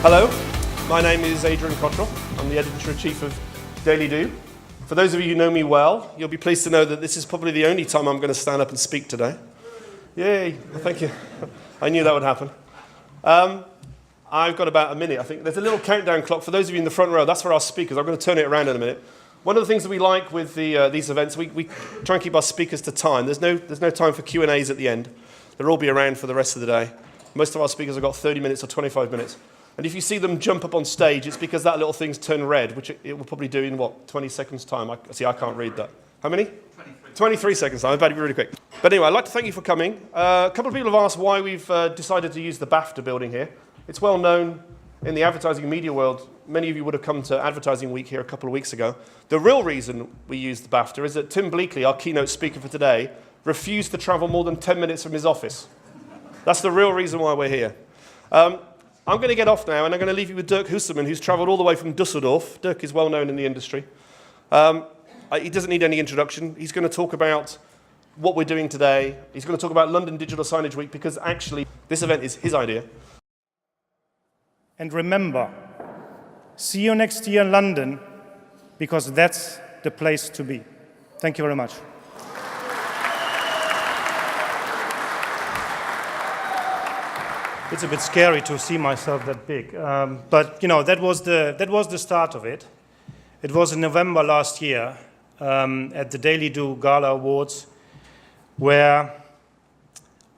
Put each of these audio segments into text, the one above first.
Hello, my name is Adrian Cottrell. I'm the Editor-in-Chief of DailyDOOH. For those of you who know me well, you'll be pleased to know that this is probably the only time I'm going to stand up and speak today. Yay, thank you. I knew that would happen. I've got about a minute, I think. There's a little countdown clock. For those of you in the front row, that's for our speakers. I'm going to turn it around in a minute. One of the things that we like with these events, we try and keep our speakers to time. There's no time for Q&As at the end. They'll all be around for the rest of the day. Most of our speakers have got 30 minutes or 25 minutes. And if you see them jump up on stage, it's because that little thing's turned red, which it will probably do in, 20 seconds' time? I can't read that. How many? 23 seconds time. I'm about to be really quick. But anyway, I'd like to thank you for coming. A couple of people have asked why we've decided to use the BAFTA building here. It's well known in the advertising media world. Many of you would have come to Advertising Week here a couple of weeks ago. The real reason we used the BAFTA is that Tim Bleakley, our keynote speaker for today, refused to travel more than 10 minutes from his office. That's the real reason why we're here. I'm going to get off now, and I'm going to leave you with Dirk Husserman, who's travelled all the way from Dusseldorf. Dirk is well known in the industry. He doesn't need any introduction. He's going to talk about what we're doing today. He's going to talk about London Digital Signage Week, because actually this event is his idea. And remember, see you next year in London, because that's the place to be. Thank you very much. It's a bit scary to see myself that big, but you know, that was the start of it. It was in November last year at the DailyDOOH Gala Awards, where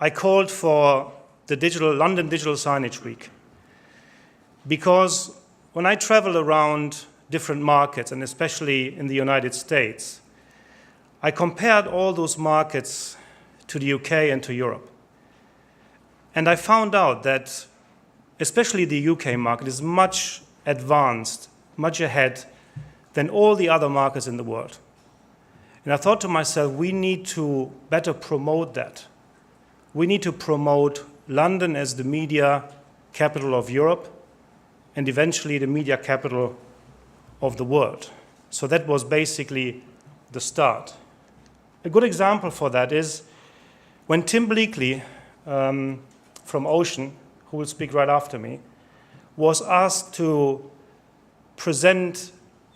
I called for the London Digital Signage Week. Because when I travel around different markets, and especially in the United States, I compared all those markets to the UK and to Europe. And I found out that especially the UK market is much advanced, much ahead than all the other markets in the world. And I thought to myself, we need to better promote that. We need to promote London as the media capital of Europe and eventually the media capital of the world. So that was basically the start. A good example for that is when Tim Bleakley from Ocean, who will speak right after me, was asked to present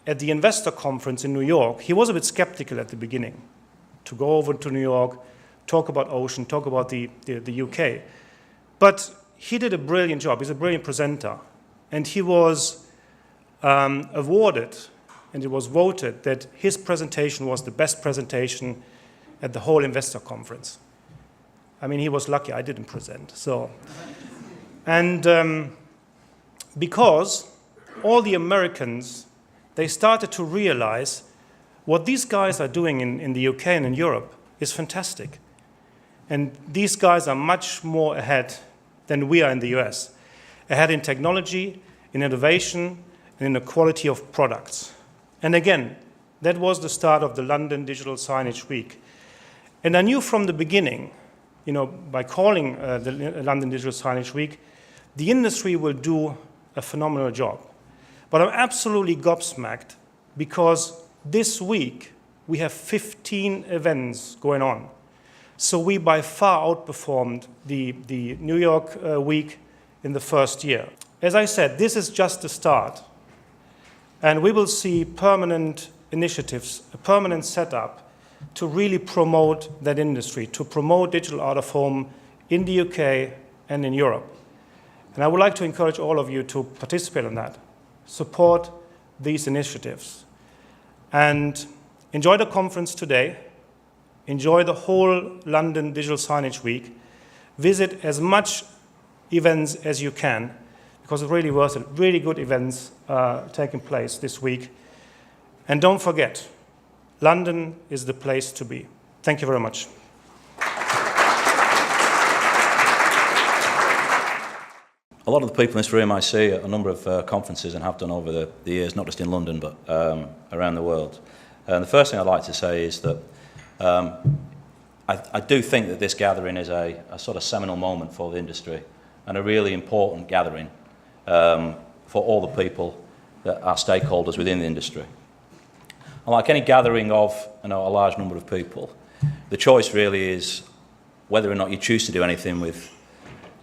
at the investor conference in New York. He was a bit skeptical at the beginning to go over to New York, talk about Ocean, talk about the UK. But he did a brilliant job. He's a brilliant presenter. And he was awarded, and it was voted that his presentation was the best presentation at the whole investor conference. I mean, he was lucky I didn't present. So, and because all the Americans, they started to realize what these guys are doing in the UK and in Europe is fantastic. And these guys are much more ahead than we are in the US. Ahead in technology, in innovation, and in the quality of products. And again, that was the start of the London Digital Signage Week. And I knew from the beginning, you know, by calling the London Digital Signage Week, the industry will do a phenomenal job. But I'm absolutely gobsmacked because this week we have 15 events going on. So we by far outperformed the New York week in the first year. As I said, this is just the start. And we will see permanent initiatives, a permanent setup to really promote that industry, to promote digital out of home in the UK and in Europe. And I would like to encourage all of you to participate in that, support these initiatives, and enjoy the conference today, enjoy the whole London Digital Signage Week, visit as much events as you can, because it's really worth it. Really good events taking place this week. And don't forget, London is the place to be. Thank you very much. A lot of the people in this room I see at a number of conferences and have done over the years, not just in London, but around the world. And the first thing I'd like to say is that I do think that this gathering is a sort of seminal moment for the industry and a really important gathering for all the people that are stakeholders within the industry. And like any gathering of a large number of people, the choice really is whether or not you choose to do anything with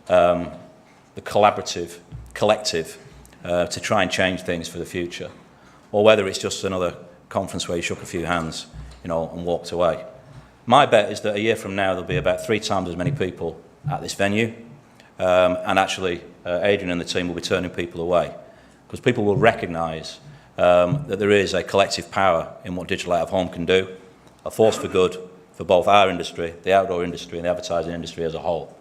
the collaborative, collective to try and change things for the future, or whether it's just another conference where you shook a few hands, and walked away. My bet is that a year from now there'll be about 3 times as many people at this venue, and actually Adrian and the team will be turning people away, because people will recognise that there is a collective power in what digital out-of-home can do, a force for good for both our industry, the outdoor industry and the advertising industry as a whole.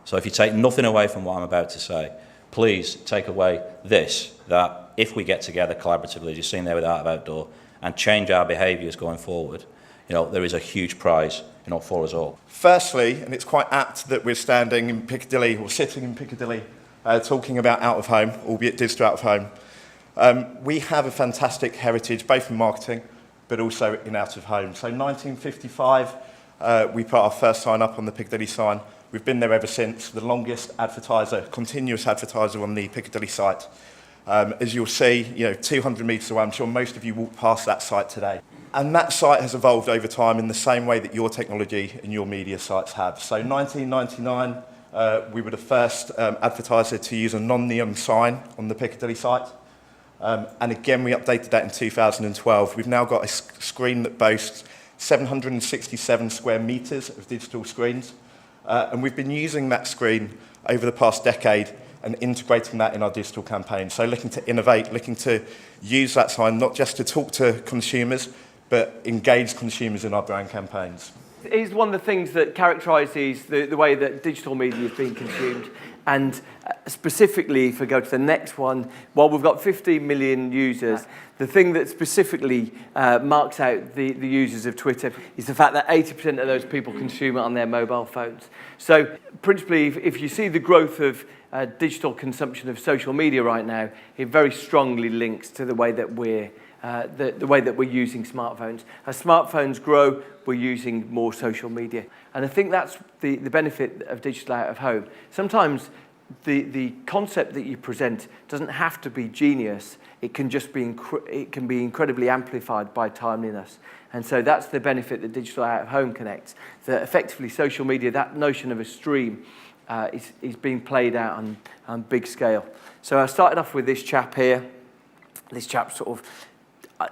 So if you take nothing away from what I'm about to say, please take away this, that if we get together collaboratively, as you've seen there with Art of Outdoor, and change our behaviours going forward, there is a huge prize, for us all. Firstly, and it's quite apt that we're standing in Piccadilly, or sitting in Piccadilly, talking about out-of-home, albeit digital out-of-home. We have a fantastic heritage, both in marketing, but also in out-of-home. So 1955, we put our first sign up on the Piccadilly sign. We've been there ever since, the longest advertiser, continuous advertiser on the Piccadilly site. As you'll see, 200 metres away, I'm sure most of you walk past that site today. And that site has evolved over time in the same way that your technology and your media sites have. So 1999, we were the first advertiser to use a non-neon sign on the Piccadilly site. And again, we updated that in 2012. We've now got a screen that boasts 767 square metres of digital screens. And we've been using that screen over the past decade and integrating that in our digital campaign. So looking to innovate, looking to use that sign not just to talk to consumers, but engage consumers in our brand campaigns. It's one of the things that characterises the way that digital media is being consumed. And specifically, if we go to the next one, while we've got 15 million users, the thing that specifically marks out the users of Twitter is the fact that 80% of those people consume it on their mobile phones. So principally, if you see the growth of digital consumption of social media right now, it very strongly links to the way that we're using smartphones. As smartphones grow, we're using more social media. And I think that's the benefit of digital out of home. Sometimes the concept that you present doesn't have to be genius. It can just be incredibly amplified by timeliness. And so that's the benefit that digital out of home connects. That effectively social media, that notion of a stream, is being played out on big scale. So I started off with this chap here. This chap sort of,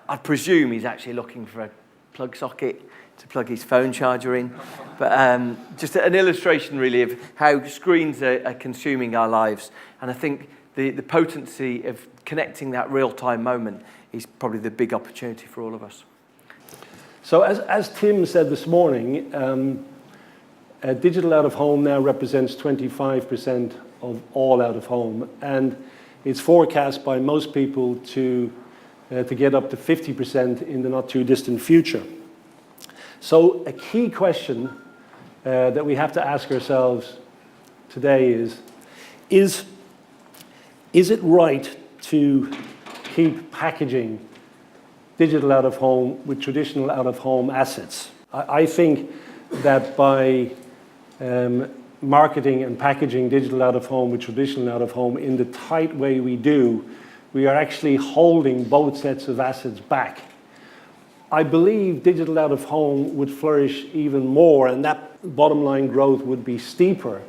I presume he's actually looking for a plug socket to plug his phone charger in. But just an illustration really of how screens are consuming our lives. And I think the potency of connecting that real-time moment is probably the big opportunity for all of us. So as Tim said this morning, digital out-of-home now represents 25% of all out-of-home, and it's forecast by most people to get up to 50% in the not-too-distant future. So a key question that we have to ask ourselves today is it right to keep packaging digital out-of-home with traditional out-of-home assets? I think that by marketing and packaging digital out-of-home with traditional out-of-home in the tight way we do, we are actually holding both sets of assets back. I believe digital out-of-home would flourish even more, and that bottom line growth would be steeper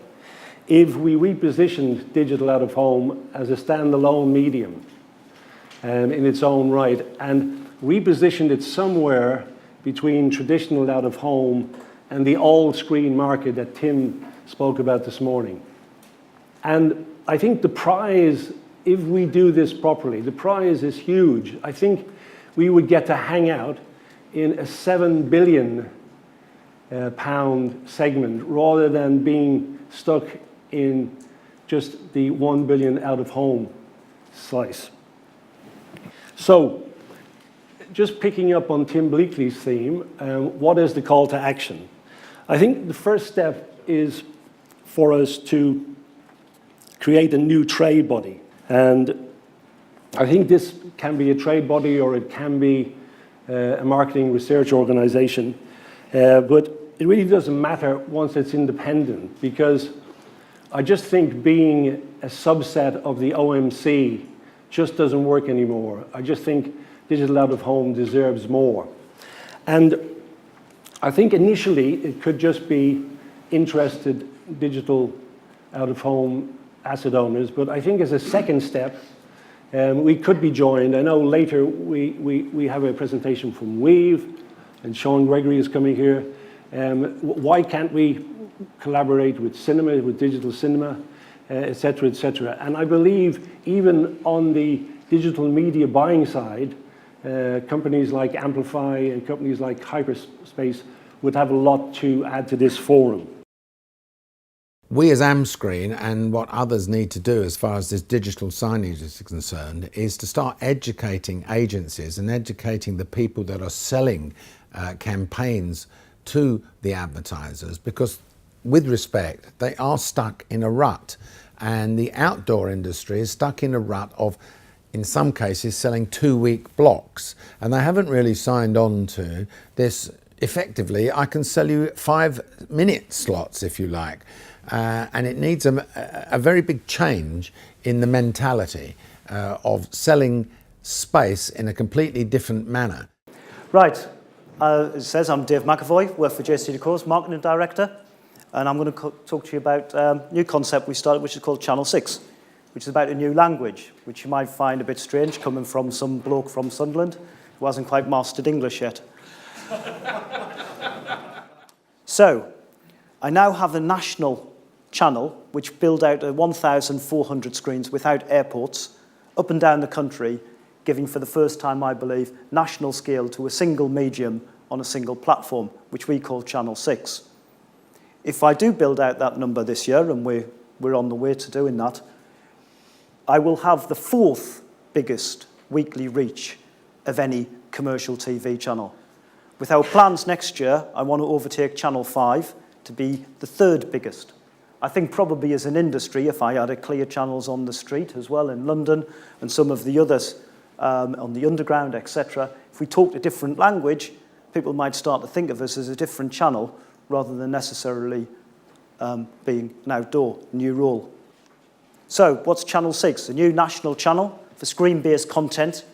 if we repositioned digital out-of-home as a standalone medium in its own right, and repositioned it somewhere between traditional out-of-home and the old screen market that Tim spoke about this morning. And I think the prize, if we do this properly, the prize is huge. I think we would get to hang out in a £7 billion pound segment rather than being stuck in just the 1 billion out-of-home slice. So, just picking up on Tim Bleakley's theme, what is the call to action? I think the first step is for us to create a new trade body. And I think this can be a trade body or it can be a marketing research organization. But it really doesn't matter once it's independent, because I just think being a subset of the OMC just doesn't work anymore. I just think digital out-of-home deserves more. And I think initially it could just be interested digital out-of-home asset owners, but I think as a second step, We could be joined. I know later we have a presentation from Weave, and Sean Gregory is coming here. Why can't we collaborate with cinema, with digital cinema, et cetera, et cetera? And I believe even on the digital media buying side, companies like Amplify and companies like Hyperspace would have a lot to add to this forum. We as Amscreen and what others need to do as far as this digital signage is concerned is to start educating agencies and educating the people that are selling campaigns to the advertisers, because with respect, they are stuck in a rut, and the outdoor industry is stuck in a rut of, in some cases, selling 2-week blocks, and they haven't really signed on to this. Effectively, I can sell you 5-minute slots if you like. And it needs a very big change in the mentality of selling space in a completely different manner. Right, as it says, I'm Dave McAvoy, work for JCDecaux, Marketing Director, and I'm going to talk to you about a new concept we started, which is called Channel 6, which is about a new language, which you might find a bit strange coming from some bloke from Sunderland who hasn't quite mastered English yet. So, I now have a national channel which build out 1,400 screens without airports up and down the country, giving for the first time, I believe, national scale to a single medium on a single platform, which we call Channel 6. If I do build out that number this year, and we're on the way to doing that, I will have the 4th biggest weekly reach of any commercial TV channel. With our plans next year, I want to overtake Channel 5 to be the 3rd biggest. I think probably as an industry, if I had a clear channels on the street as well in London and some of the others on the underground, etc., if we talked a different language, people might start to think of us as a different channel rather than necessarily being an outdoor new role. So what's Channel 6? A new national channel for screen-based content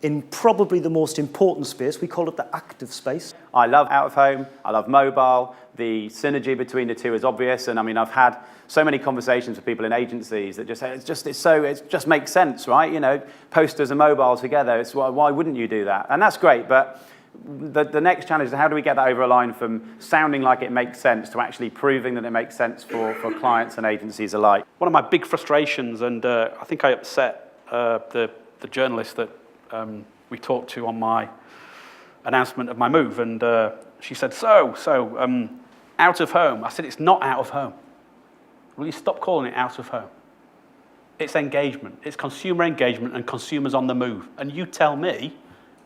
in probably the most important space. We call it the active space. I love out of home, I love mobile, the synergy between the two is obvious, and I mean, I've had so many conversations with people in agencies that just say, it just makes sense, right? You know, posters and mobile together, why wouldn't you do that? And that's great, but the next challenge is how do we get that over a line from sounding like it makes sense to actually proving that it makes sense for clients and agencies alike? One of my big frustrations, and I think I upset the journalist that we talked to on my announcement of my move, and she said, so out of home. I said, it's not out of home. Will you stop calling it out of home? It's engagement. It's consumer engagement and consumers on the move. And you tell me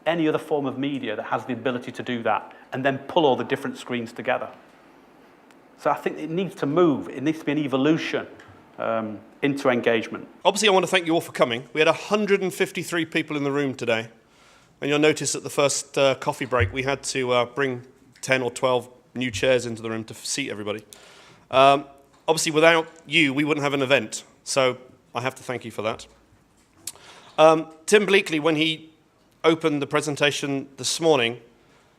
any other form of media that has the ability to do that and then pull all the different screens together. So I think it needs to move. It needs to be an evolution into engagement. Obviously, I want to thank you all for coming. We had 153 people in the room today. And you'll notice at the first coffee break, we had to bring 10 or 12 new chairs into the room to seat everybody. Obviously, without you, we wouldn't have an event. So I have to thank you for that. Tim Bleakley, when he opened the presentation this morning,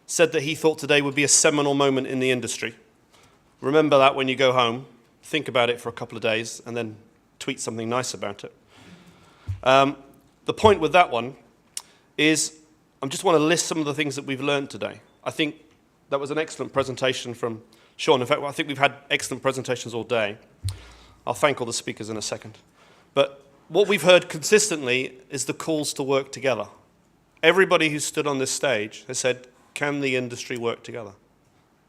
said that he thought today would be a seminal moment in the industry. Remember that when you go home. Think about it for a couple of days and then tweet something nice about it. The point with that one is I just want to list some of the things that we've learned today. I think that was an excellent presentation from Sean. In fact, I think we've had excellent presentations all day. I'll thank all the speakers in a second. But what we've heard consistently is the calls to work together. Everybody who stood on this stage has said, can the industry work together?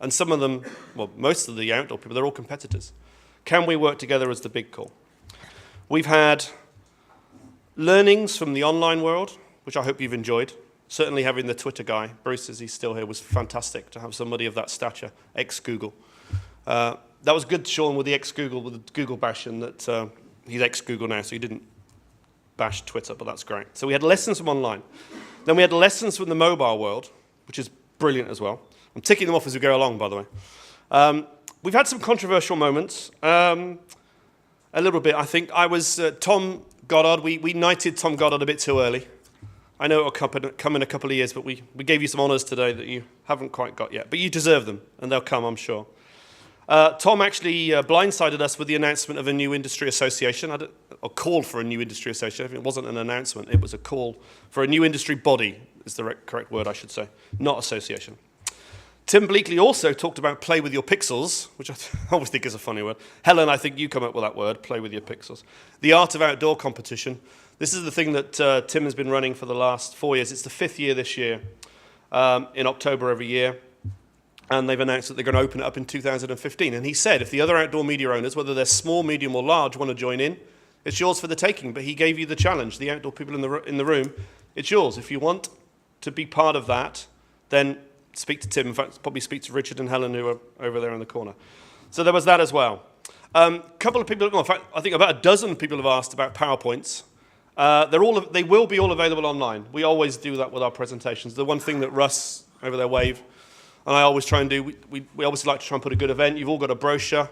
And some of them, well, most of the outdoor people, they're all competitors. Can we work together as the big call? We've had learnings from the online world, which I hope you've enjoyed. Certainly having the Twitter guy, Bruce, as he's still here, was fantastic to have somebody of that stature, ex-Google. That was good, Sean, with the ex-Google, with the Google bash, and that he's ex-Google now, so he didn't bash Twitter, but that's great. So we had lessons from online. Then we had lessons from the mobile world, which is brilliant as well. I'm ticking them off as we go along, by the way. We've had some controversial moments, a little bit, I think. I was Tom Goddard. We knighted Tom Goddard a bit too early. I know it'll come in a couple of years, but we gave you some honours today that you haven't quite got yet. But you deserve them, and they'll come, I'm sure. Tom actually blindsided us with the announcement of a new industry association, a call for a new industry association. It wasn't an announcement, it was a call for a new industry body, is the correct word, I should say, not association. Tim Bleakley also talked about play with your pixels, which I always think is a funny word. Helen, I think you come up with that word, play with your pixels. The art of outdoor competition. This is the thing that Tim has been running for the last 4 years. It's the 5th year this year, in October every year. And they've announced that they're going to open it up in 2015. And he said, if the other outdoor media owners, whether they're small, medium, or large, want to join in, it's yours for the taking. But he gave you the challenge, the outdoor people in the room. It's yours. If you want to be part of that, then speak to Tim. In fact, probably speak to Richard and Helen, who are over there in the corner. So there was that as well. A couple of people, in fact, I think about a dozen people have asked about PowerPoints. They will be all available online. We always do that with our presentations. The one thing that Russ over there wave, and I always try and do, we always like to try and put a good event. You've all got a brochure.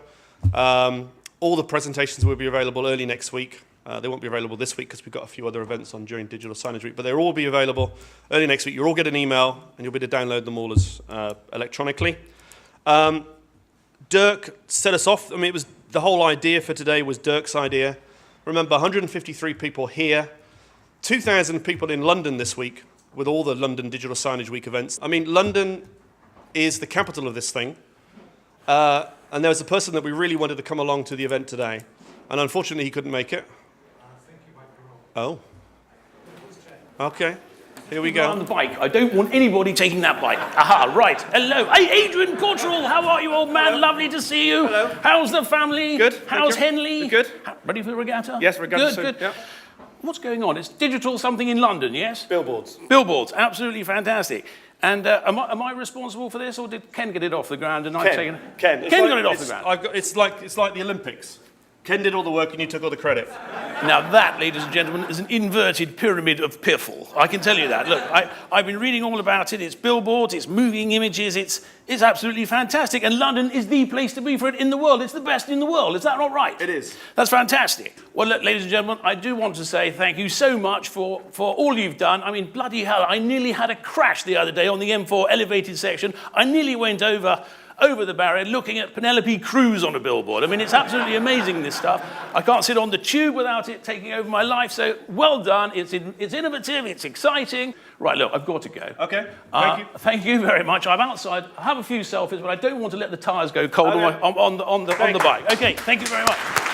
All the presentations will be available early next week. They won't be available this week because we've got a few other events on during Digital Signage Week, but they'll all be available early next week. You'll all get an email and you'll be able to download them all as electronically. Dirk set us off. I mean, the whole idea for today was Dirk's idea. Remember, 153 people here, 2,000 people in London this week with all the London Digital Signage Week events. I mean, London is the capital of this thing. And there was a person that we really wanted to come along to the event today. And unfortunately, he couldn't make it. Oh. Okay. Here we go. On the bike. I don't want anybody taking that bike. Aha, right. Hello. Hey, Adrian Cottrell. How are you, old man? Hello. Lovely to see you. Hello. How's the family? Good. How's Henley? Good. Ready for the regatta? Yes, regatta Good, soon. good. Yep. What's going on? It's digital something in London, yes? Billboards. Billboards. Absolutely fantastic. And am I responsible for this, or did Ken get it off the ground and I've taken it? Ken got it off the ground. It's like the Olympics. Ken did all the work and you took all the credit. Now that, ladies and gentlemen, is an inverted pyramid of piffle. I can tell you that. Look, I've been reading all about it. It's billboards, it's moving images, it's absolutely fantastic. And London is the place to be for it in the world. It's the best in the world. Is that not right? It is. That's fantastic. Well, look, ladies and gentlemen, I do want to say thank you so much for all you've done. I mean, bloody hell, I nearly had a crash the other day on the M4 elevated section. I nearly went over the barrier looking at Penelope Cruz on a billboard. I mean, it's absolutely amazing, this stuff. I can't sit on the tube without it taking over my life, so well done. It's innovative, it's exciting. Right, look, I've got to go. Okay, thank you. Thank you very much. I'm outside. I have a few selfies, but I don't want to let the tyres go cold on the bike. Okay, thank you very much.